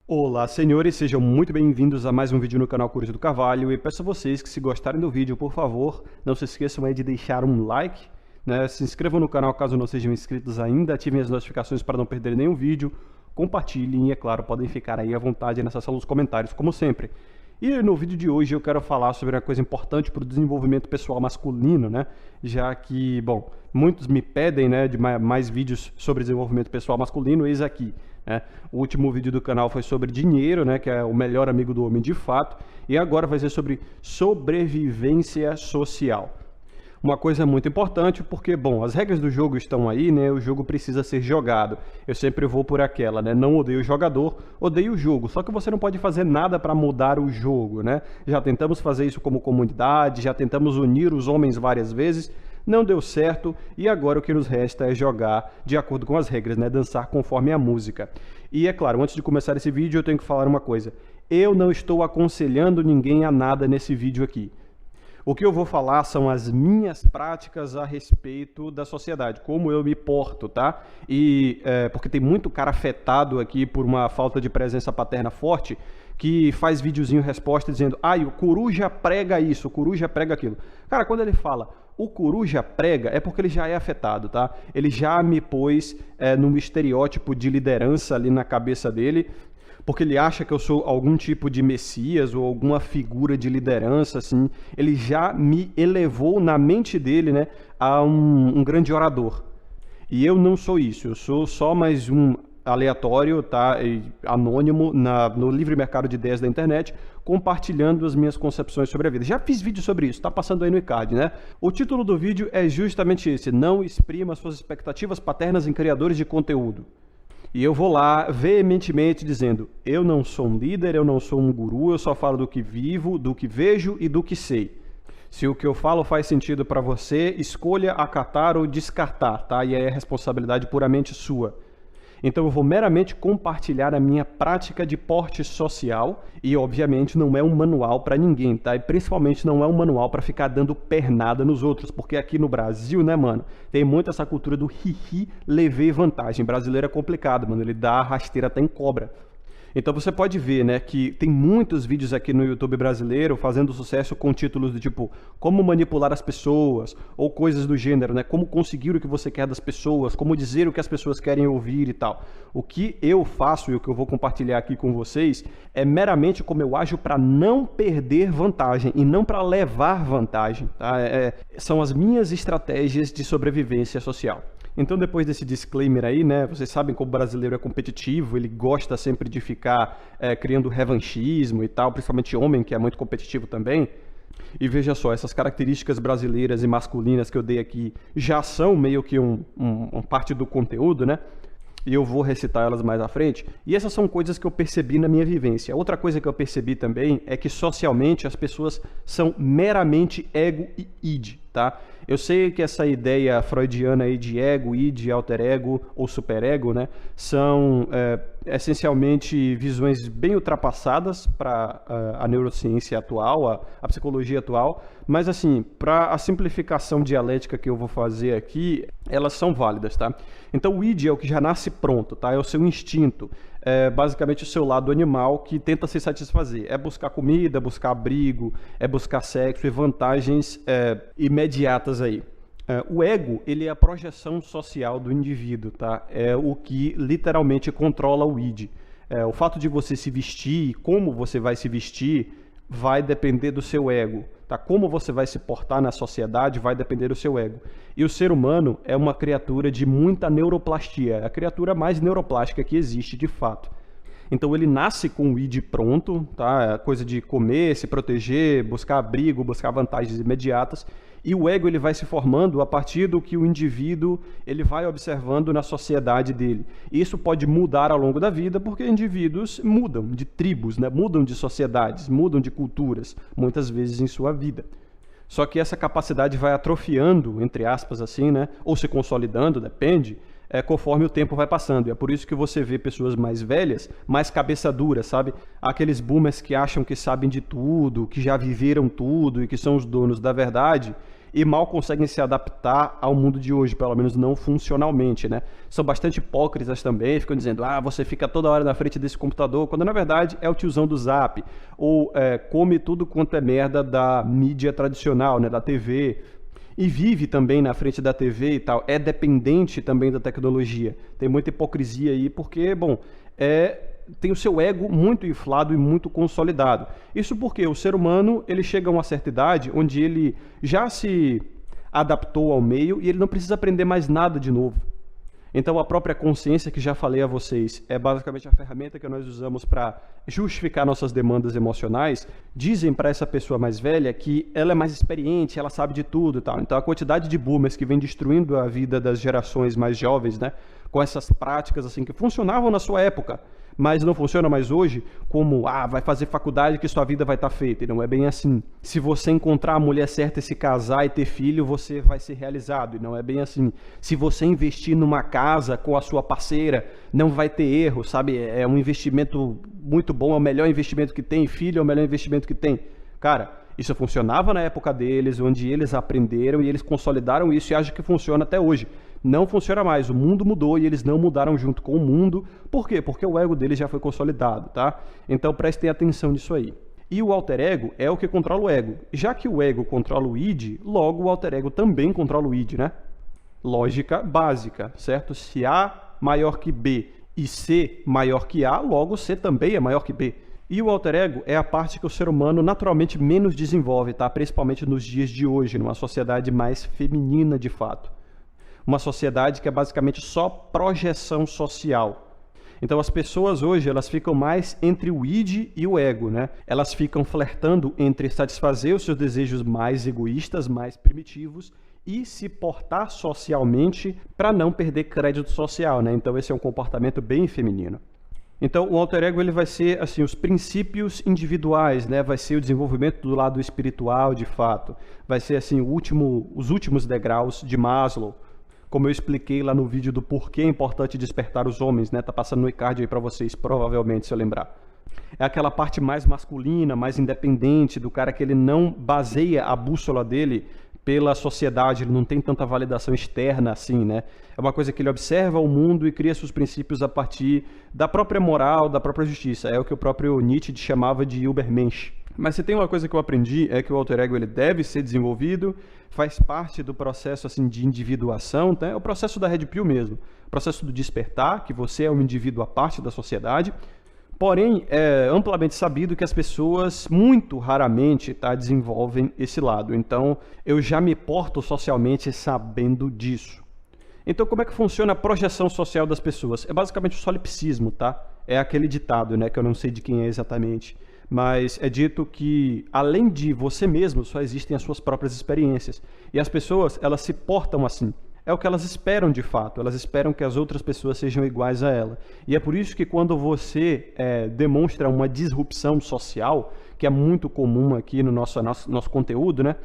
Olá, senhores, sejam muito bem-vindos a mais um vídeo no canal Curioso do Carvalho e peço a vocês que, se gostarem do vídeo, por favor, não se esqueçam aí de deixar um like, né? Se inscrevam no canal caso não sejam inscritos ainda, ativem as notificações para não perderem nenhum vídeo, compartilhem e, é claro, podem ficar aí à vontade na seção dos comentários, como sempre. E no vídeo de hoje eu quero falar sobre uma coisa importante para o desenvolvimento pessoal masculino, né? Já que, bom, muitos me pedem, né, de mais vídeos sobre desenvolvimento pessoal masculino, eis aqui. O último vídeo do canal foi sobre dinheiro, né, que é o melhor amigo do homem de fato, e agora vai ser sobre sobrevivência social. Uma coisa muito importante porque, bom, as regras do jogo estão aí, né, o jogo precisa ser jogado. Eu sempre vou por aquela, né, não odeio o jogador, odeio o jogo, só que você não pode fazer nada para mudar o jogo, né. Já tentamos fazer isso como comunidade, já tentamos unir os homens várias vezes, não deu certo e agora o que nos resta é jogar de acordo com as regras, né? Dançar conforme a música. E é claro, antes de começar esse vídeo eu tenho que falar uma coisa. Eu não estou aconselhando ninguém a nada nesse vídeo aqui. O que eu vou falar são as minhas práticas a respeito da sociedade, como eu me porto, tá? E porque tem muito cara afetado aqui por uma falta de presença paterna forte, que faz videozinho resposta dizendo, o coruja prega isso, o coruja prega aquilo. Cara, quando ele fala, o coruja prega, é porque ele já é afetado, tá? Ele já me pôs num estereótipo de liderança ali na cabeça dele, porque ele acha que eu sou algum tipo de messias ou alguma figura de liderança, assim. Ele já me elevou na mente dele, né, a um grande orador. E eu não sou isso, eu sou só mais um aleatório, tá, anônimo no livre mercado de ideias da internet, compartilhando as minhas concepções sobre a vida. Já fiz vídeo sobre isso, tá passando aí no iCard, né? O título do vídeo é justamente esse, não exprima suas expectativas paternas em criadores de conteúdo. E eu vou lá veementemente dizendo, eu não sou um líder, eu não sou um guru, eu só falo do que vivo, do que vejo e do que sei. Se o que eu falo faz sentido para você, escolha acatar ou descartar, tá? E é responsabilidade puramente sua. Então eu vou meramente compartilhar a minha prática de porte social e, obviamente, não é um manual para ninguém, tá? E principalmente não é um manual para ficar dando pernada nos outros, porque aqui no Brasil, né, mano, tem muito essa cultura do hihi, levei vantagem. Brasileiro é complicado, mano, ele dá rasteira até em cobra. Então você pode ver, né, que tem muitos vídeos aqui no YouTube brasileiro fazendo sucesso com títulos do tipo como manipular as pessoas ou coisas do gênero, né, como conseguir o que você quer das pessoas, como dizer o que as pessoas querem ouvir e tal. O que eu faço e o que eu vou compartilhar aqui com vocês é meramente como eu ajo para não perder vantagem e não para levar vantagem, tá? São as minhas estratégias de sobrevivência social. Então, depois desse disclaimer aí, né, vocês sabem como o brasileiro é competitivo, ele gosta sempre de ficar criando revanchismo e tal, principalmente homem, que é muito competitivo também. E veja só, essas características brasileiras e masculinas que eu dei aqui já são meio que uma parte do conteúdo, né? E eu vou recitar elas mais à frente. E essas são coisas que eu percebi na minha vivência. Outra coisa que eu percebi também é que socialmente as pessoas são meramente ego e id, tá? Eu sei que essa ideia freudiana aí de ego, id, alter ego ou superego, né, são essencialmente visões bem ultrapassadas para a neurociência atual, a psicologia atual, mas assim, para a simplificação dialética que eu vou fazer aqui, elas são válidas, tá? Então o id é o que já nasce pronto, tá? É o seu instinto. É basicamente o seu lado animal que tenta se satisfazer. É buscar comida, buscar abrigo, é buscar sexo e vantagens imediatas aí. O ego, ele é a projeção social do indivíduo, tá? É o que literalmente controla o id. O fato de você se vestir, como você vai se vestir, vai depender do seu ego. Tá? Como você vai se portar na sociedade vai depender do seu ego. E o ser humano é uma criatura de muita neuroplastia, é a criatura mais neuroplástica que existe de fato. Então ele nasce com o id pronto, tá? É coisa de comer, se proteger, buscar abrigo, buscar vantagens imediatas. E o ego ele vai se formando a partir do que o indivíduo ele vai observando na sociedade dele. Isso pode mudar ao longo da vida porque indivíduos mudam de tribos, né? Mudam de sociedades, mudam de culturas, muitas vezes em sua vida. Só que essa capacidade vai atrofiando, entre aspas assim, né? Ou se consolidando, depende, conforme o tempo vai passando. E é por isso que você vê pessoas mais velhas, mais cabeça dura, sabe? Aqueles boomers que acham que sabem de tudo, que já viveram tudo e que são os donos da verdade e mal conseguem se adaptar ao mundo de hoje, pelo menos não funcionalmente, né? São bastante hipócritas também, ficam dizendo, você fica toda hora na frente desse computador, quando na verdade é o tiozão do Zap, ou come tudo quanto é merda da mídia tradicional, né, da TV, e vive também na frente da TV e tal, é dependente também da tecnologia. Tem muita hipocrisia aí, porque, bom, tem o seu ego muito inflado e muito consolidado. Isso porque o ser humano, ele chega a uma certa idade onde ele já se adaptou ao meio e ele não precisa aprender mais nada de novo. Então, a própria consciência, que já falei a vocês, é basicamente a ferramenta que nós usamos para justificar nossas demandas emocionais. Dizem para essa pessoa mais velha que ela é mais experiente, ela sabe de tudo e tal. Então, a quantidade de boomers que vem destruindo a vida das gerações mais jovens, né, com essas práticas assim que funcionavam na sua época, mas não funciona mais hoje, como, vai fazer faculdade que sua vida vai estar feita. E não é bem assim. Se você encontrar a mulher certa e se casar e ter filho, você vai ser realizado. E não é bem assim. Se você investir numa casa com a sua parceira, não vai ter erro, sabe? É um investimento muito bom, é o melhor investimento que tem. Filho é o melhor investimento que tem. Cara, isso funcionava na época deles, onde eles aprenderam e eles consolidaram isso e acho que funciona até hoje. Não funciona mais, o mundo mudou e eles não mudaram junto com o mundo. Por quê? Porque o ego deles já foi consolidado, tá? Então prestem atenção nisso aí. E o alter ego é o que controla o ego. Já que o ego controla o id, logo o alter ego também controla o id, né? Lógica básica, certo? Se A maior que B e C maior que A, logo C também é maior que B. E o alter ego é a parte que o ser humano naturalmente menos desenvolve, tá? Principalmente nos dias de hoje, numa sociedade mais feminina de fato. Uma sociedade que é basicamente só projeção social. Então as pessoas hoje, elas ficam mais entre o id e o ego, né? Elas ficam flertando entre satisfazer os seus desejos mais egoístas, mais primitivos, e se portar socialmente para não perder crédito social, né? Então esse é um comportamento bem feminino. Então o alter ego ele vai ser assim os princípios individuais, né? Vai ser o desenvolvimento do lado espiritual, de fato. Vai ser assim os últimos degraus de Maslow. Como eu expliquei lá no vídeo do porquê é importante despertar os homens, né? Tá passando no e-card aí para vocês, provavelmente, se eu lembrar. É aquela parte mais masculina, mais independente, do cara que ele não baseia a bússola dele pela sociedade, ele não tem tanta validação externa assim, né? É uma coisa que ele observa o mundo e cria seus princípios a partir da própria moral, da própria justiça. É o que o próprio Nietzsche chamava de Übermensch. Mas se tem uma coisa que eu aprendi é que o alter ego ele deve ser desenvolvido, faz parte do processo assim de individuação, tá? É o processo da Red Pill mesmo, o processo do despertar, que você é um indivíduo à parte da sociedade. Porém, é amplamente sabido que as pessoas muito raramente desenvolvem esse lado. Então, eu já me porto socialmente sabendo disso. Então, como é que funciona a projeção social das pessoas? É basicamente o solipsismo, tá? É aquele ditado, né, que eu não sei de quem é exatamente. Mas é dito que, além de você mesmo, só existem as suas próprias experiências. E as pessoas, elas se portam assim. É o que elas esperam de fato, elas esperam que as outras pessoas sejam iguais a ela. E é por isso que quando você demonstra uma disrupção social, que é muito comum aqui no nosso conteúdo, né?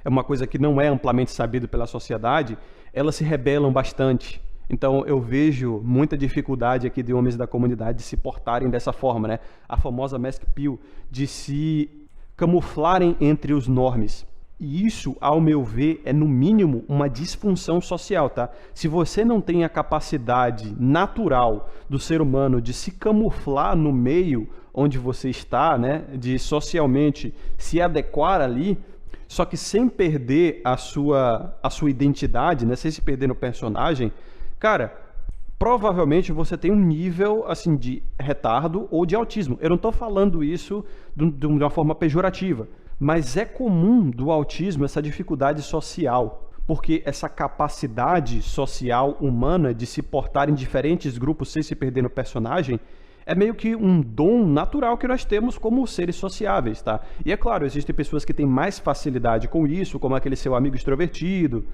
É uma coisa que não é amplamente sabido pela sociedade, elas se rebelam bastante. Então eu vejo muita dificuldade aqui de homens da comunidade de se portarem dessa forma, né? A famosa mask pill, de se camuflarem entre os normes. E isso, ao meu ver, é no mínimo uma disfunção social, tá? Se você não tem a capacidade natural do ser humano de se camuflar no meio onde você está, né? De socialmente se adequar ali, só que sem perder a sua identidade, né? Sem se perder no personagem, cara, provavelmente você tem um nível assim de retardo ou de autismo. Eu não estou falando isso de uma forma pejorativa, mas é comum do autismo essa dificuldade social, porque essa capacidade social humana de se portar em diferentes grupos sem se perder no personagem é meio que um dom natural que nós temos como seres sociáveis, tá? E é claro, existem pessoas que têm mais facilidade com isso, como aquele seu amigo extrovertido,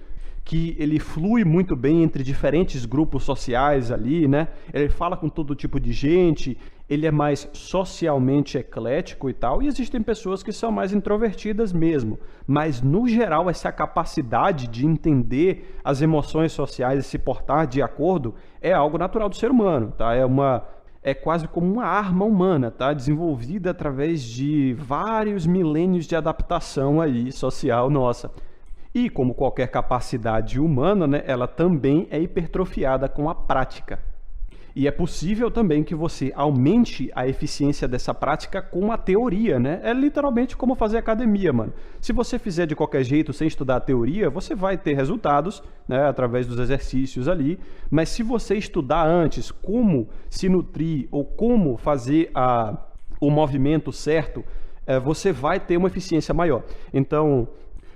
que ele flui muito bem entre diferentes grupos sociais ali, né? Ele fala com todo tipo de gente, ele é mais socialmente eclético e tal, e existem pessoas que são mais introvertidas mesmo. Mas, no geral, essa capacidade de entender as emoções sociais e se portar de acordo é algo natural do ser humano, tá? É quase como uma arma humana, tá? Desenvolvida através de vários milênios de adaptação aí social nossa. E como qualquer capacidade humana, né, ela também é hipertrofiada com a prática. E é possível também que você aumente a eficiência dessa prática com a teoria, né? É literalmente como fazer academia, mano. Se você fizer de qualquer jeito, sem estudar a teoria, você vai ter resultados, né, através dos exercícios ali. Mas se você estudar antes como se nutrir ou como fazer o movimento certo, você vai ter uma eficiência maior. Então,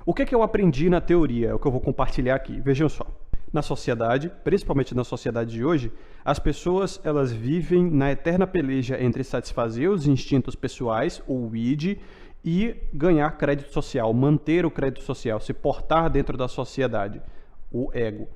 o que é que eu aprendi na teoria? É o que eu vou compartilhar aqui. Vejam só. Na sociedade, principalmente na sociedade de hoje, as pessoas elas vivem na eterna peleja entre satisfazer os instintos pessoais, o id, e ganhar crédito social, manter o crédito social, se portar dentro da sociedade, o ego.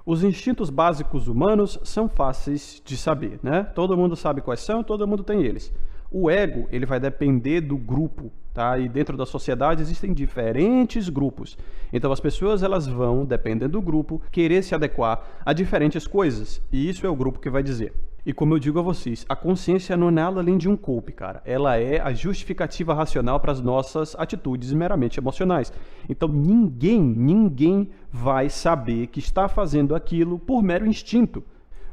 Os instintos básicos humanos são fáceis de saber, né? Todo mundo sabe quais são, todo mundo tem eles. O ego, ele vai depender do grupo, tá? E dentro da sociedade existem diferentes grupos. Então as pessoas elas vão, dependendo do grupo, querer se adequar a diferentes coisas. E isso é o grupo que vai dizer. E como eu digo a vocês, a consciência não é nada além de um culpe, cara. Ela é a justificativa racional para as nossas atitudes meramente emocionais. Então ninguém vai saber que está fazendo aquilo por mero instinto.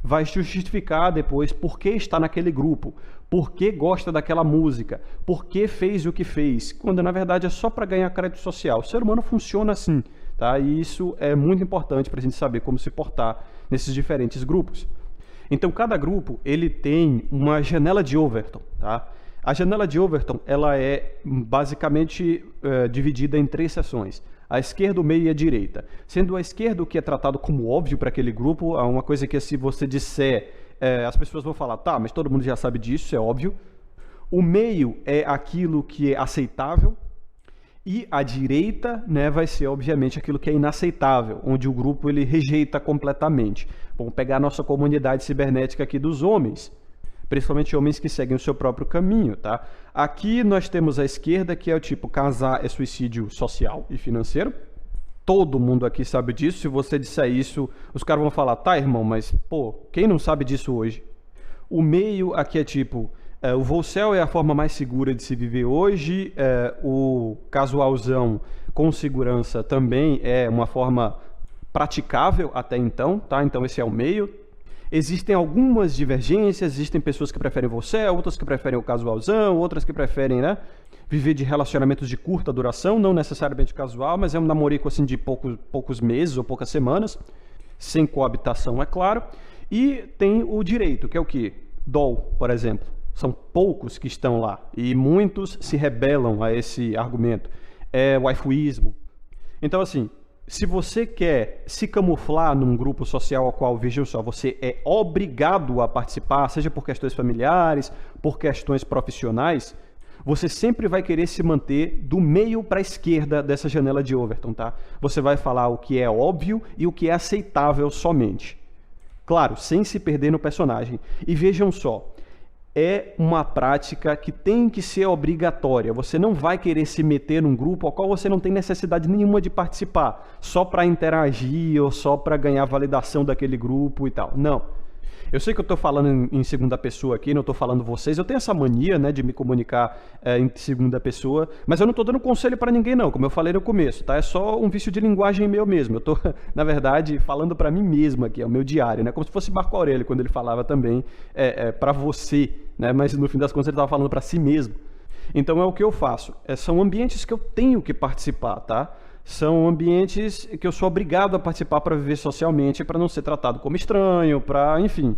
Vai justificar depois por que está naquele grupo, por que gosta daquela música, por que fez o que fez, quando na verdade é só para ganhar crédito social. O ser humano funciona assim, tá? E isso é muito importante para a gente saber como se portar nesses diferentes grupos. Então cada grupo ele tem uma janela de Overton, tá? A janela de Overton ela é basicamente dividida em 3 seções. A esquerda, o meio e a direita. Sendo a esquerda o que é tratado como óbvio para aquele grupo, é uma coisa que se você disser, as pessoas vão falar, tá, mas todo mundo já sabe disso, é óbvio. O meio é aquilo que é aceitável. E a direita, né, vai ser, obviamente, aquilo que é inaceitável, onde o grupo ele rejeita completamente. Vamos pegar a nossa comunidade cibernética aqui dos homens, principalmente homens que seguem o seu próprio caminho, tá? Aqui nós temos a esquerda, que é o tipo, casar é suicídio social e financeiro. Todo mundo aqui sabe disso. Se você disser isso, os caras vão falar, tá, irmão, mas, pô, quem não sabe disso hoje? O meio aqui é tipo, o Volcel é a forma mais segura de se viver hoje, o casualzão com segurança também é uma forma praticável até então, tá? Então esse é o meio. Existem algumas divergências, existem pessoas que preferem você, outras que preferem o casualzão, outras que preferem, né, viver de relacionamentos de curta duração, não necessariamente casual, mas é um namorico assim de poucos meses ou poucas semanas, sem coabitação, é claro. E tem o direito, que é o quê? DOL, por exemplo. São poucos que estão lá e muitos se rebelam a esse argumento. É o waifuísmo. Então, assim, se você quer se camuflar num grupo social ao qual, vejam só, você é obrigado a participar, seja por questões familiares, por questões profissionais, você sempre vai querer se manter do meio para a esquerda dessa janela de Overton, tá? Você vai falar o que é óbvio e o que é aceitável somente. Claro, sem se perder no personagem. E vejam só, é uma prática que tem que ser obrigatória. Você não vai querer se meter num grupo ao qual você não tem necessidade nenhuma de participar, só para interagir ou só para ganhar validação daquele grupo e tal. Não. Eu sei que eu estou falando em segunda pessoa aqui, não estou falando vocês. Eu tenho essa mania, né, de me comunicar em segunda pessoa, mas eu não estou dando conselho para ninguém não, como eu falei no começo, tá? É só um vício de linguagem meu mesmo. Eu estou, na verdade, falando para mim mesmo aqui, é o meu diário, né? Como se fosse Marco Aurélio, quando ele falava também para você, né? Mas no fim das contas ele estava falando para si mesmo. Então é o que eu faço. São ambientes que eu tenho que participar, tá? São ambientes que eu sou obrigado a participar para viver socialmente, para não ser tratado como estranho, para, enfim,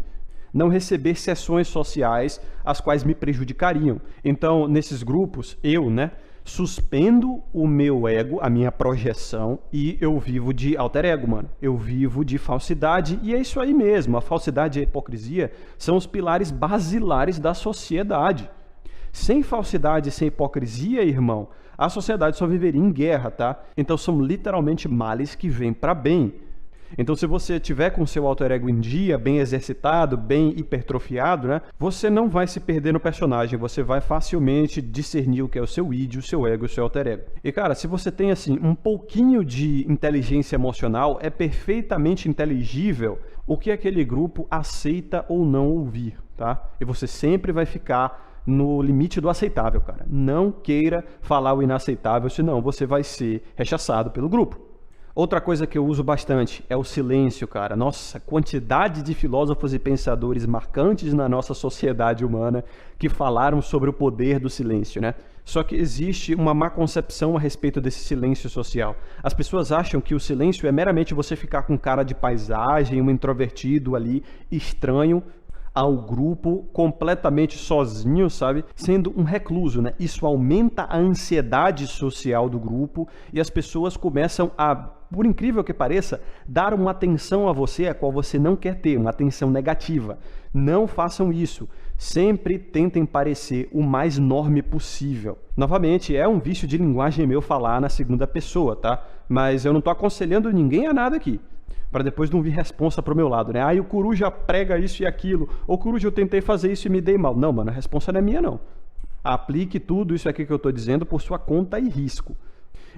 não receber sessões sociais as quais me prejudicariam. Então, nesses grupos, eu, né, suspendo o meu ego, a minha projeção, e eu vivo de alter ego, mano. Eu vivo de falsidade, e é isso aí mesmo. A falsidade e a hipocrisia são os pilares basilares da sociedade. Sem falsidade e sem hipocrisia, irmão, a sociedade só viveria em guerra, tá? Então são literalmente males que vêm para bem. Então se você tiver com seu alter ego em dia, bem exercitado, bem hipertrofiado, né? Você não vai se perder no personagem, você vai facilmente discernir o que é o seu id, o seu ego e o seu alter ego. E cara, se você tem assim um pouquinho de inteligência emocional, é perfeitamente inteligível o que aquele grupo aceita ou não ouvir, tá? E você sempre vai ficar no limite do aceitável, cara. Não queira falar o inaceitável, senão você vai ser rechaçado pelo grupo. Outra coisa que eu uso bastante é o silêncio, cara. Nossa, quantidade de filósofos e pensadores marcantes na nossa sociedade humana que falaram sobre o poder do silêncio, né? Só que existe uma má concepção a respeito desse silêncio social. As pessoas acham que o silêncio é meramente você ficar com cara de paisagem, um introvertido ali, estranho ao grupo, completamente sozinho, sabe? Sendo um recluso, né? Isso aumenta a ansiedade social do grupo e as pessoas começam a, por incrível que pareça, dar uma atenção a você a qual você não quer ter, uma atenção negativa. Não façam isso. Sempre tentem parecer o mais norme possível. Novamente, é um vício de linguagem meu falar na segunda pessoa, tá? Mas eu não tô aconselhando ninguém a nada aqui, para depois não vir responsa pro meu lado, né? Ah, e o Coruja prega isso e aquilo. Ou Coruja, eu tentei fazer isso e me dei mal. Não, mano, a responsa não é minha, não. Aplique tudo isso aqui que eu tô dizendo por sua conta e risco.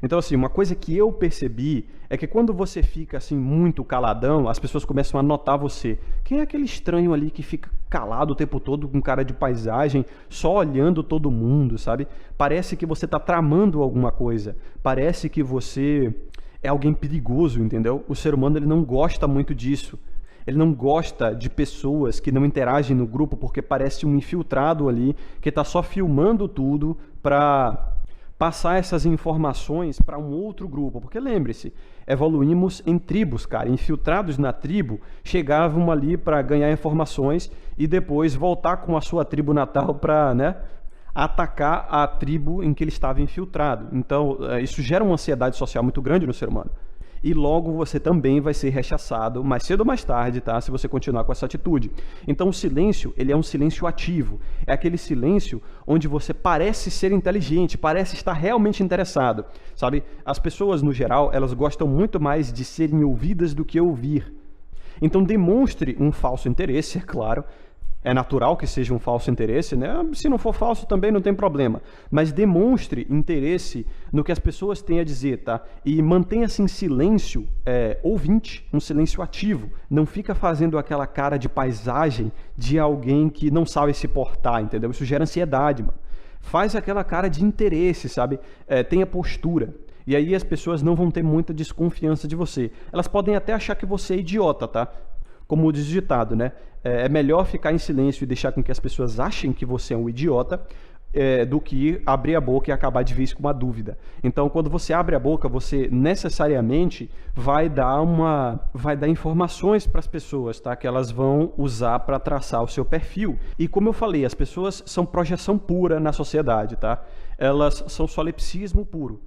Então, assim, uma coisa que eu percebi é que quando você fica, assim, muito caladão, as pessoas começam a notar você. Quem é aquele estranho ali que fica calado o tempo todo com cara de paisagem, só olhando todo mundo, sabe? Parece que você tá tramando alguma coisa. Parece que você é alguém perigoso, entendeu? O ser humano ele não gosta muito disso. Ele não gosta de pessoas que não interagem no grupo porque parece um infiltrado ali que está só filmando tudo para passar essas informações para um outro grupo. Porque lembre-se, evoluímos em tribos, cara. Infiltrados na tribo chegavam ali para ganhar informações e depois voltar com a sua tribo natal para, né, atacar a tribo em que ele estava infiltrado. Então, isso gera uma ansiedade social muito grande no ser humano. E logo você também vai ser rechaçado, mais cedo ou mais tarde, tá? Se você continuar com essa atitude. Então, o silêncio, ele é um silêncio ativo. É aquele silêncio onde você parece ser inteligente, parece estar realmente interessado, sabe? As pessoas, no geral, elas gostam muito mais de serem ouvidas do que ouvir. Então, demonstre um falso interesse, é claro. É natural que seja um falso interesse, né? Se não for falso também não tem problema. Mas demonstre interesse no que as pessoas têm a dizer, tá? E mantenha-se em silêncio ouvinte, um silêncio ativo. Não fica fazendo aquela cara de paisagem de alguém que não sabe se portar, entendeu? Isso gera ansiedade, mano. Faz aquela cara de interesse, sabe? Tenha postura. E aí as pessoas não vão ter muita desconfiança de você. Elas podem até achar que você é idiota, tá? Como diz o ditado, né? É melhor ficar em silêncio e deixar com que as pessoas achem que você é um idiota do que abrir a boca e acabar de vez com uma dúvida. Então, quando você abre a boca, você necessariamente vai dar informações para as pessoas, tá? Que elas vão usar para traçar o seu perfil. E como eu falei, as pessoas são projeção pura na sociedade, tá? Elas são solipsismo puro.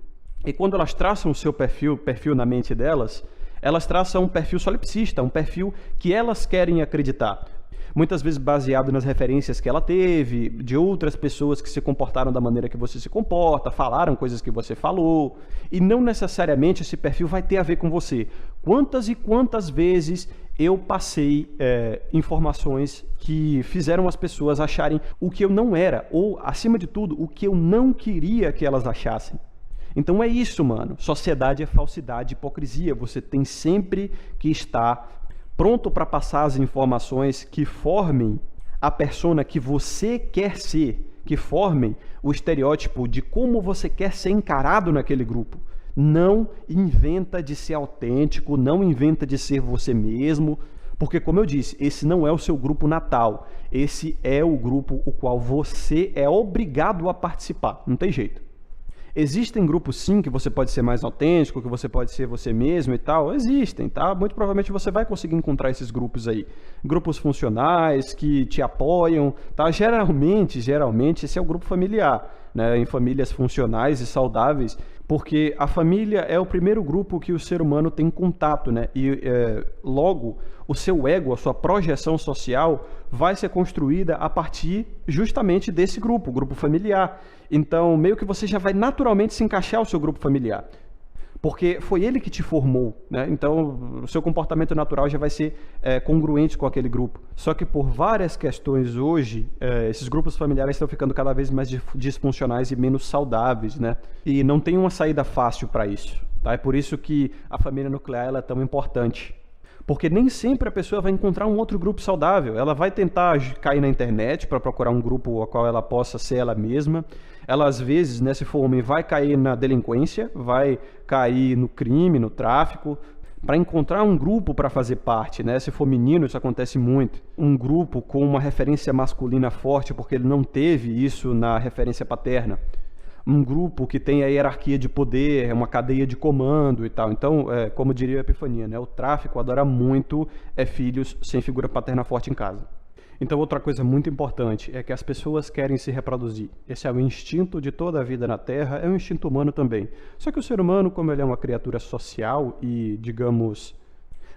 E quando elas traçam o seu perfil na mente delas, elas traçam um perfil solipsista, um perfil que elas querem acreditar. Muitas vezes baseado nas referências que ela teve, de outras pessoas que se comportaram da maneira que você se comporta, falaram coisas que você falou, e não necessariamente esse perfil vai ter a ver com você. Quantas e quantas vezes eu passei informações que fizeram as pessoas acharem o que eu não era, ou, acima de tudo, o que eu não queria que elas achassem. Então é isso, mano. Sociedade é falsidade, hipocrisia. Você tem sempre que estar pronto para passar as informações que formem a persona que você quer ser, que formem o estereótipo de como você quer ser encarado naquele grupo. Não inventa de ser autêntico, não inventa de ser você mesmo, porque, como eu disse, esse não é o seu grupo natal. Esse é o grupo o qual você é obrigado a participar. Não tem jeito. Existem grupos, sim, que você pode ser mais autêntico, que você pode ser você mesmo e tal. Existem, tá? Muito provavelmente você vai conseguir encontrar esses grupos aí. Grupos funcionais, que te apoiam, tá? Geralmente, esse é o grupo familiar, né? Em famílias funcionais e saudáveis, porque a família é o primeiro grupo que o ser humano tem contato, né? E logo, o seu ego, a sua projeção social vai ser construída a partir justamente desse grupo, o grupo familiar. Então, meio que você já vai naturalmente se encaixar ao seu grupo familiar, porque foi ele que te formou, né? Então, o seu comportamento natural já vai ser congruente com aquele grupo. Só que por várias questões hoje, esses grupos familiares estão ficando cada vez mais disfuncionais e menos saudáveis, né? E não tem uma saída fácil para isso, tá? É por isso que a família nuclear ela é tão importante. Porque nem sempre a pessoa vai encontrar um outro grupo saudável. Ela vai tentar cair na internet para procurar um grupo ao qual ela possa ser ela mesma. Ela, às vezes, né, se for homem, vai cair na delinquência, vai cair no crime, no tráfico, para encontrar um grupo para fazer parte, né? Se for menino, isso acontece muito. Um grupo com uma referência masculina forte, porque ele não teve isso na referência paterna. Um grupo que tem a hierarquia de poder, uma cadeia de comando e tal. Então, como diria a Epifania, né? O tráfico adora muito filhos sem figura paterna forte em casa. Então, outra coisa muito importante é que as pessoas querem se reproduzir. Esse é o instinto de toda a vida na Terra, é um instinto humano também. Só que o ser humano, como ele é uma criatura social e, digamos,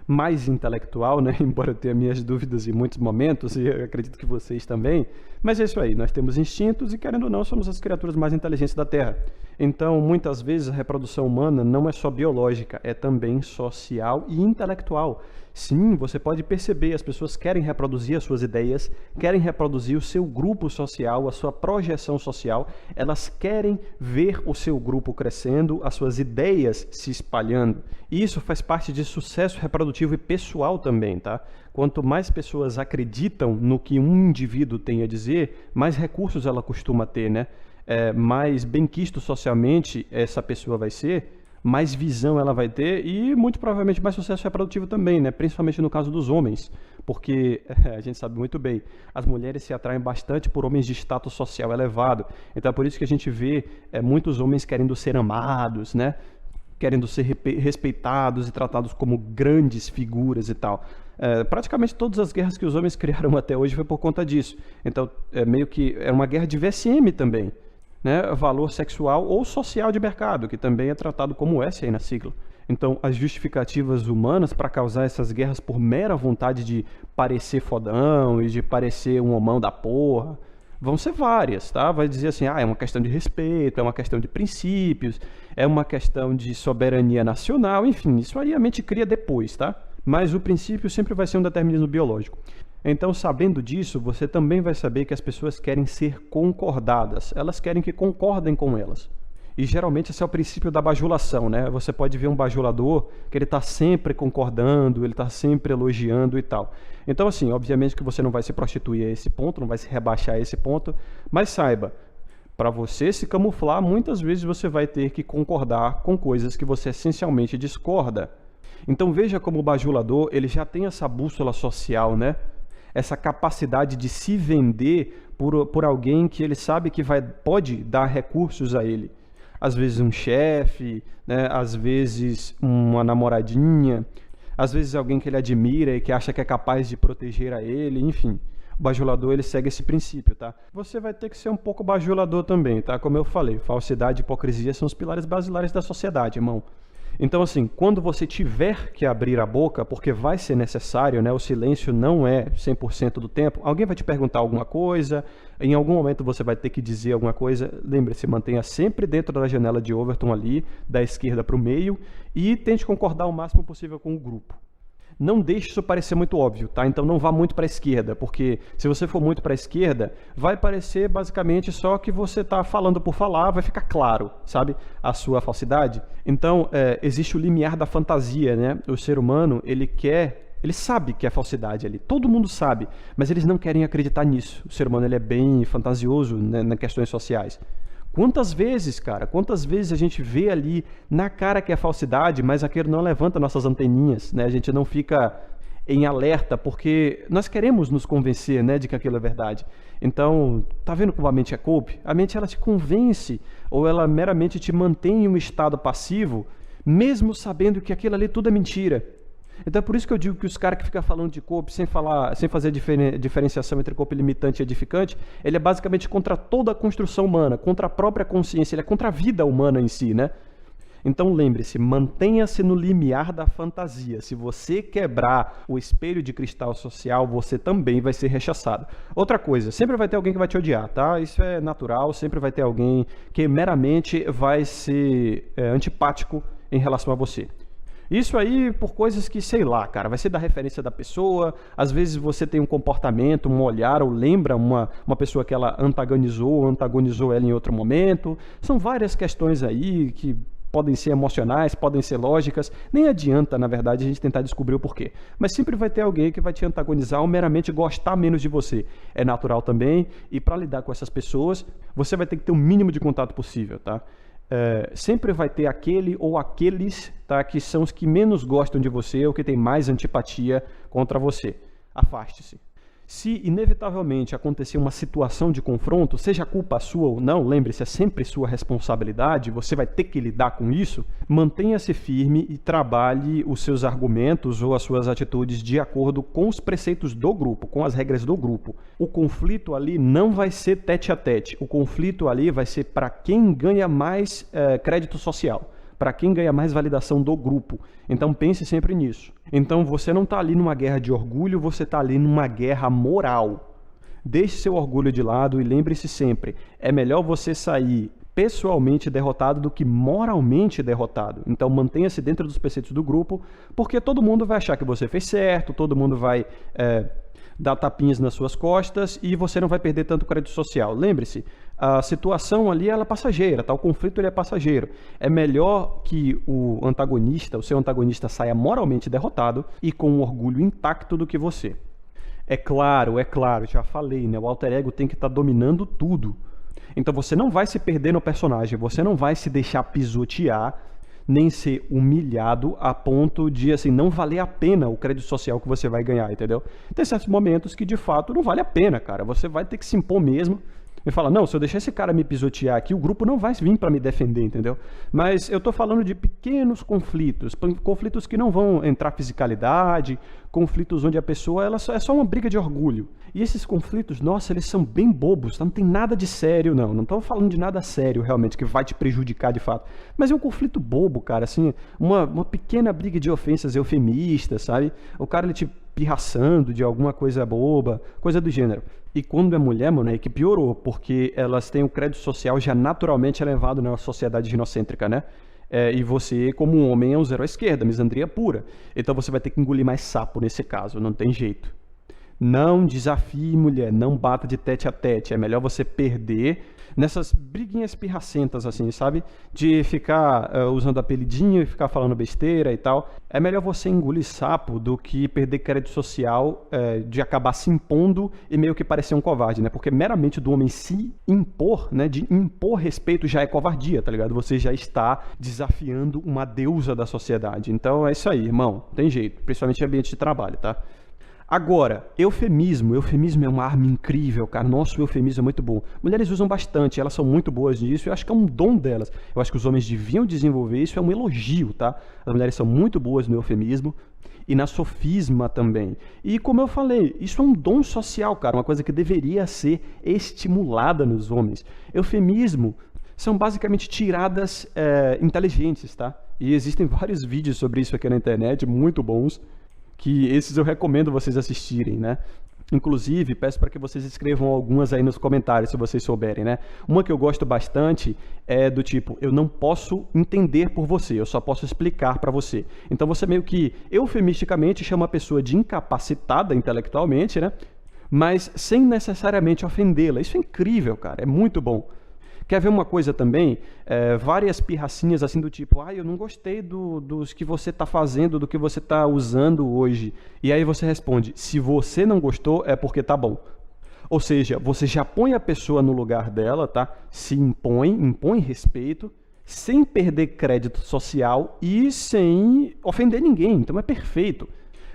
mais intelectual, né? Embora eu tenha minhas dúvidas em muitos momentos, e eu acredito que vocês também, mas é isso aí, nós temos instintos e, querendo ou não, somos as criaturas mais inteligentes da Terra. Então, muitas vezes, a reprodução humana não é só biológica, é também social e intelectual. Sim, você pode perceber, as pessoas querem reproduzir as suas ideias, querem reproduzir o seu grupo social, a sua projeção social, elas querem ver o seu grupo crescendo, as suas ideias se espalhando. E isso faz parte de sucesso reprodutivo e pessoal também, tá? Quanto mais pessoas acreditam no que um indivíduo tem a dizer, mais recursos ela costuma ter, né? Mais benquisto socialmente essa pessoa vai ser, mais visão ela vai ter e muito provavelmente mais sucesso reprodutivo também, né? Principalmente no caso dos homens, porque a gente sabe muito bem, as mulheres se atraem bastante por homens de status social elevado. Então é por isso que a gente vê muitos homens querendo ser amados, né? Querendo ser respeitados e tratados como grandes figuras e tal. Praticamente todas as guerras que os homens criaram até hoje foi por conta disso. Então, meio que é uma guerra de VSM também, né? Valor sexual ou social de mercado, que também é tratado como S aí na sigla. Então, as justificativas humanas para causar essas guerras por mera vontade de parecer fodão e de parecer um homão da porra, vão ser várias, tá? Vai dizer assim, é uma questão de respeito, é uma questão de princípios, é uma questão de soberania nacional, enfim, isso aí a mente cria depois, tá? Mas o princípio sempre vai ser um determinismo biológico. Então, sabendo disso, você também vai saber que as pessoas querem ser concordadas, elas querem que concordem com elas. E geralmente esse é o princípio da bajulação, né? Você pode ver um bajulador que ele está sempre concordando, ele está sempre elogiando e tal. Então, assim, obviamente que você não vai se prostituir a esse ponto, não vai se rebaixar a esse ponto, mas saiba, para você se camuflar, muitas vezes você vai ter que concordar com coisas que você essencialmente discorda. Então veja como o bajulador, ele já tem essa bússola social, né? Essa capacidade de se vender por alguém que ele sabe que pode dar recursos a ele. Às vezes um chefe, né? Às vezes uma namoradinha, às vezes alguém que ele admira e que acha que é capaz de proteger a ele, enfim. O bajulador, ele segue esse princípio, tá? Você vai ter que ser um pouco bajulador também, tá? Como eu falei, falsidade e hipocrisia são os pilares basilares da sociedade, irmão. Então, assim, quando você tiver que abrir a boca, porque vai ser necessário, né? O silêncio não é 100% do tempo. Alguém vai te perguntar alguma coisa, em algum momento você vai ter que dizer alguma coisa. Lembre-se, mantenha sempre dentro da janela de Overton ali, da esquerda para o meio, e tente concordar o máximo possível com o grupo. Não deixe isso parecer muito óbvio, tá? Então não vá muito para a esquerda, porque se você for muito para a esquerda, vai parecer basicamente só que você está falando por falar, vai ficar claro, sabe? A sua falsidade. Então, existe o limiar da fantasia, né? O ser humano, ele sabe que é falsidade ali, todo mundo sabe, mas eles não querem acreditar nisso. O ser humano, ele é bem fantasioso, né, nas questões sociais. Quantas vezes, cara, quantas vezes a gente vê ali na cara que é falsidade, mas aquilo não levanta nossas anteninhas, né? A gente não fica em alerta, porque nós queremos nos convencer, né, de que aquilo é verdade. Então, tá vendo como a mente é coupe? A mente, ela te convence, ou ela meramente te mantém em um estado passivo, mesmo sabendo que aquilo ali tudo é mentira. Então é por isso que eu digo que os caras que ficam falando de corpo sem fazer diferenciação entre corpo limitante e edificante, ele é basicamente contra toda a construção humana, contra a própria consciência, ele é contra a vida humana em si, né? Então lembre-se, mantenha-se no limiar da fantasia. Se você quebrar o espelho de cristal social, você também vai ser rechaçado. Outra coisa, sempre vai ter alguém que vai te odiar, tá? Isso é natural, sempre vai ter alguém que meramente vai ser antipático em relação a você. Isso aí por coisas que, sei lá, cara, vai ser da referência da pessoa, às vezes você tem um comportamento, um olhar, ou lembra uma pessoa que ela antagonizou ela em outro momento. São várias questões aí que podem ser emocionais, podem ser lógicas, nem adianta, na verdade, a gente tentar descobrir o porquê. Mas sempre vai ter alguém que vai te antagonizar ou meramente gostar menos de você. É natural também, e para lidar com essas pessoas, você vai ter que ter o mínimo de contato possível, tá? Sempre vai ter aquele ou aqueles, tá, que são os que menos gostam de você ou que tem mais antipatia contra você. Afaste-se. Se inevitavelmente acontecer uma situação de confronto, seja culpa sua ou não, lembre-se, é sempre sua responsabilidade, você vai ter que lidar com isso, mantenha-se firme e trabalhe os seus argumentos ou as suas atitudes de acordo com os preceitos do grupo, com as regras do grupo. O conflito ali não vai ser tete a tete, o conflito ali vai ser para quem ganha mais crédito social, para quem ganha mais validação do grupo. Então pense sempre nisso. Então você não está ali numa guerra de orgulho, você está ali numa guerra moral. Deixe seu orgulho de lado e lembre-se sempre, é melhor você sair pessoalmente derrotado do que moralmente derrotado. Então mantenha-se dentro dos preceitos do grupo, porque todo mundo vai achar que você fez certo, todo mundo vai dar tapinhas nas suas costas e você não vai perder tanto crédito social. Lembre-se, a situação ali ela é passageira, tá? O conflito ele é passageiro. É melhor que o seu antagonista saia moralmente derrotado e com um orgulho intacto do que você. É claro, já falei, né? O alter ego tem que estar dominando tudo. Então você não vai se perder no personagem, você não vai se deixar pisotear, nem ser humilhado a ponto de, assim, não valer a pena o crédito social que você vai ganhar, entendeu? Tem certos momentos que, de fato, não vale a pena, cara. Você vai ter que se impor mesmo e falar, não, se eu deixar esse cara me pisotear aqui, o grupo não vai vir para me defender, entendeu? Mas eu tô falando de pequenos conflitos, conflitos que não vão entrar fisicalidade, conflitos onde a pessoa é só uma briga de orgulho. E esses conflitos, nossa, eles são bem bobos, tá? Não tem nada de sério, não. Não tô falando de nada sério, realmente, que vai te prejudicar de fato. Mas é um conflito bobo, cara, assim, uma pequena briga de ofensas eufemistas, sabe? O cara, ele te pirraçando de alguma coisa boba, coisa do gênero. E quando é mulher, mano, é que piorou, porque elas têm o crédito social já naturalmente elevado na sociedade ginocêntrica, né? E você, como um homem, é um zero à esquerda, misandria pura. Então você vai ter que engolir mais sapo nesse caso, não tem jeito. Não desafie mulher, não bata de tete a tete. É melhor você perder nessas briguinhas pirracentas, assim, sabe? De ficar usando apelidinho e ficar falando besteira e tal. É melhor você engolir sapo do que perder crédito social, de acabar se impondo e meio que parecer um covarde, né? Porque meramente do homem se impor, né? De impor respeito já é covardia, tá ligado? Você já está desafiando uma deusa da sociedade. Então é isso aí, irmão. Tem jeito, principalmente em ambiente de trabalho, tá? Agora, eufemismo. Eufemismo é uma arma incrível, cara. Nossa, o eufemismo é muito bom. Mulheres usam bastante, elas são muito boas nisso. Eu acho que é um dom delas. Eu acho que os homens deviam desenvolver isso, é um elogio, tá? As mulheres são muito boas no eufemismo e na sofisma também. E como eu falei, isso é um dom social, cara. Uma coisa que deveria ser estimulada nos homens. Eufemismo são basicamente tiradas inteligentes, tá? E existem vários vídeos sobre isso aqui na internet, muito bons, que esses eu recomendo vocês assistirem, né? Inclusive, peço para que vocês escrevam algumas aí nos comentários, se vocês souberem, né? Uma que eu gosto bastante é do tipo, eu não posso entender por você, eu só posso explicar para você. Então você meio que, eufemisticamente, chama a pessoa de incapacitada intelectualmente, né? Mas sem necessariamente ofendê-la. Isso é incrível, cara, é muito bom. Quer ver uma coisa também? Várias pirracinhas assim do tipo, eu não gostei dos que você está fazendo, do que você está usando hoje. E aí você responde, se você não gostou, é porque tá bom. Ou seja, você já põe a pessoa no lugar dela, tá? Se impõe respeito, sem perder crédito social e sem ofender ninguém. Então é perfeito.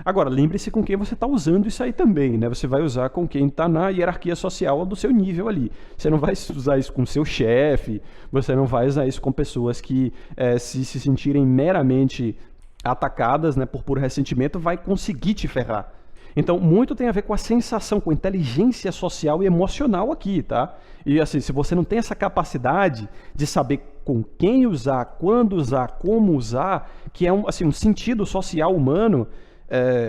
Agora, lembre-se com quem você está usando isso aí também, né? Você vai usar com quem está na hierarquia social do seu nível ali. Você não vai usar isso com seu chefe, você não vai usar isso com pessoas que se sentirem meramente atacadas, né, por puro ressentimento, vai conseguir te ferrar. Então, muito tem a ver com a sensação, com a inteligência social e emocional aqui, tá? E assim, se você não tem essa capacidade de saber com quem usar, quando usar, como usar, que é um sentido social humano,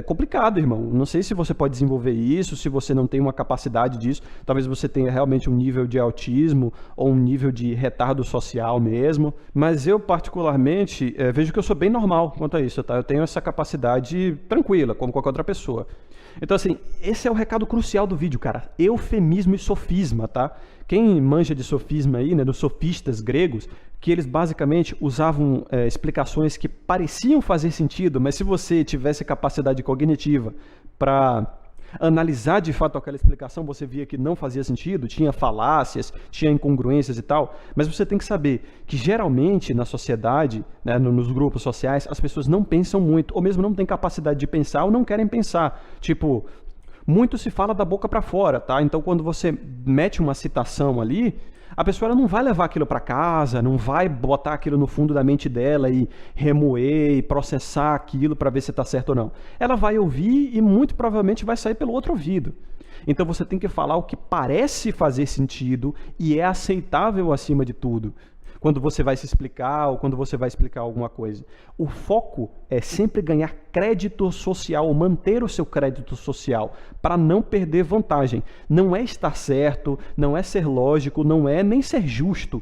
complicado, irmão. Não sei se você pode desenvolver isso, se você não tem uma capacidade disso. Talvez você tenha realmente um nível de autismo ou um nível de retardo social mesmo. Mas eu, particularmente, vejo que eu sou bem normal quanto a isso, tá? Eu tenho essa capacidade tranquila, como qualquer outra pessoa. Então, assim, esse é o recado crucial do vídeo, cara. Eufemismo e sofisma, tá? Quem manja de sofisma aí, né, dos sofistas gregos, que eles basicamente usavam explicações que pareciam fazer sentido, mas se você tivesse capacidade cognitiva para analisar de fato aquela explicação, você via que não fazia sentido, tinha falácias, tinha incongruências e tal, mas você tem que saber que geralmente na sociedade, né, nos grupos sociais, as pessoas não pensam muito, ou mesmo não têm capacidade de pensar ou não querem pensar. Tipo, muito se fala da boca para fora, tá? Então quando você mete uma citação ali, a pessoa ela não vai levar aquilo para casa, não vai botar aquilo no fundo da mente dela e remoer e processar aquilo para ver se está certo ou não. Ela vai ouvir e muito provavelmente vai sair pelo outro ouvido. Então você tem que falar o que parece fazer sentido e é aceitável acima de tudo. Quando você vai se explicar ou quando você vai explicar alguma coisa. O foco é sempre ganhar crédito social, ou manter o seu crédito social, para não perder vantagem. Não é estar certo, não é ser lógico, não é nem ser justo.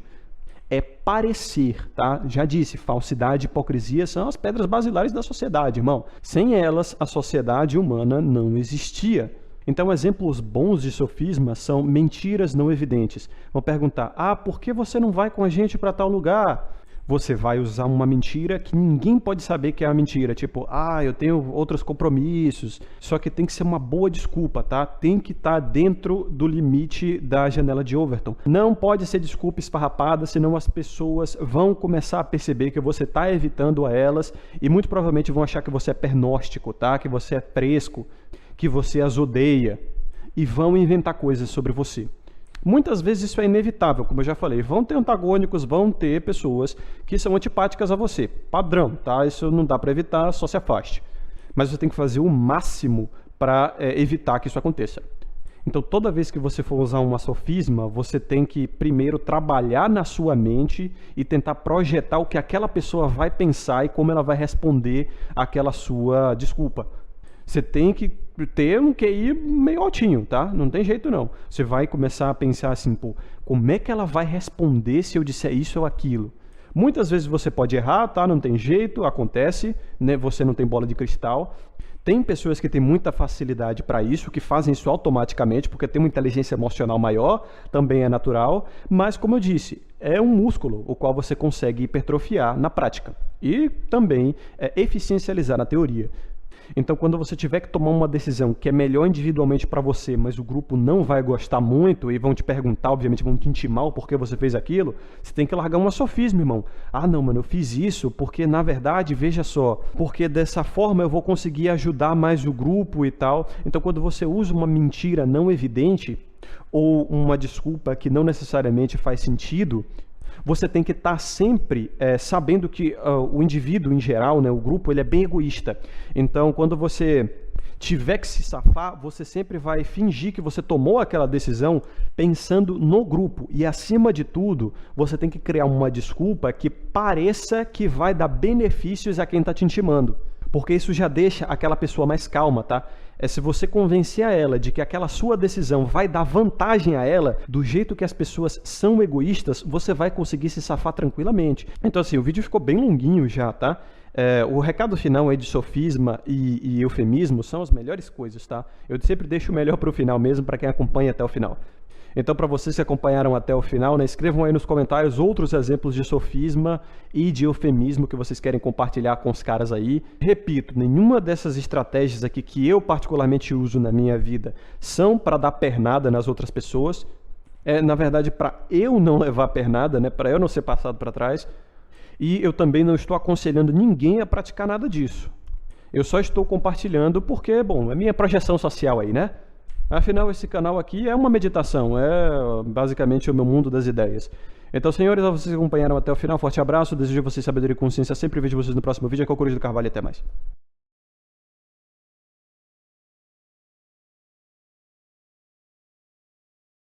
É parecer, tá? Já disse, falsidade e hipocrisia são as pedras basilares da sociedade, irmão. Sem elas, a sociedade humana não existia. Então, exemplos bons de sofisma são mentiras não evidentes. Vão perguntar, por que você não vai com a gente para tal lugar? Você vai usar uma mentira que ninguém pode saber que é uma mentira. Tipo, eu tenho outros compromissos. Só que tem que ser uma boa desculpa, tá? Tem que estar dentro do limite da janela de Overton. Não pode ser desculpa esfarrapada, senão as pessoas vão começar a perceber que você está evitando a elas e muito provavelmente vão achar que você é pernóstico, tá? Que você é fresco, que você as odeia e vão inventar coisas sobre você. Muitas vezes isso é inevitável, como eu já falei. Vão ter antagônicos, vão ter pessoas que são antipáticas a você. Padrão, tá? Isso não dá para evitar, só se afaste. Mas você tem que fazer o máximo para evitar que isso aconteça. Então, toda vez que você for usar uma sofisma, você tem que primeiro trabalhar na sua mente e tentar projetar o que aquela pessoa vai pensar e como ela vai responder àquela sua desculpa. Você tem que ter um QI meio altinho, tá? Não tem jeito não. Você vai começar a pensar assim, pô, como é que ela vai responder se eu disser isso ou aquilo? Muitas vezes você pode errar, tá? Não tem jeito, acontece, né? Você não tem bola de cristal. Tem pessoas que têm muita facilidade para isso, que fazem isso automaticamente, porque tem uma inteligência emocional maior, também é natural, mas como eu disse, é um músculo o qual você consegue hipertrofiar na prática e também eficiencializar na teoria. Então, quando você tiver que tomar uma decisão que é melhor individualmente para você, mas o grupo não vai gostar muito e vão te perguntar, obviamente vão te intimar o porquê você fez aquilo, você tem que largar uma sofisma, irmão. Não, mano, eu fiz isso porque, na verdade, veja só, porque dessa forma eu vou conseguir ajudar mais o grupo e tal. Então, quando você usa uma mentira não evidente ou uma desculpa que não necessariamente faz sentido, você tem que estar sempre sabendo que o indivíduo em geral, né, o grupo, ele é bem egoísta. Então, quando você tiver que se safar, você sempre vai fingir que você tomou aquela decisão pensando no grupo. E, acima de tudo, você tem que criar uma desculpa que pareça que vai dar benefícios a quem está te intimando. Porque isso já deixa aquela pessoa mais calma, tá? Se você convencer a ela de que aquela sua decisão vai dar vantagem a ela, do jeito que as pessoas são egoístas, você vai conseguir se safar tranquilamente. Então, assim, o vídeo ficou bem longuinho já, tá? O recado final aí de sofisma e eufemismo são as melhores coisas, tá? Eu sempre deixo o melhor para o final mesmo, para quem acompanha até o final. Então, para vocês que acompanharam até o final, né, escrevam aí nos comentários outros exemplos de sofisma e de eufemismo que vocês querem compartilhar com os caras aí. Repito, nenhuma dessas estratégias aqui que eu particularmente uso na minha vida são para dar pernada nas outras pessoas. Na verdade, para eu não levar pernada, né, para eu não ser passado para trás. E eu também não estou aconselhando ninguém a praticar nada disso. Eu só estou compartilhando porque, bom, é minha projeção social aí, né? Afinal, esse canal aqui é uma meditação, é basicamente o meu mundo das ideias. Então, senhores, a vocês que acompanharam até o final, forte abraço, desejo a vocês sabedoria e consciência, sempre vejo vocês no próximo vídeo, aqui é o Coruja do Carvalho e até mais.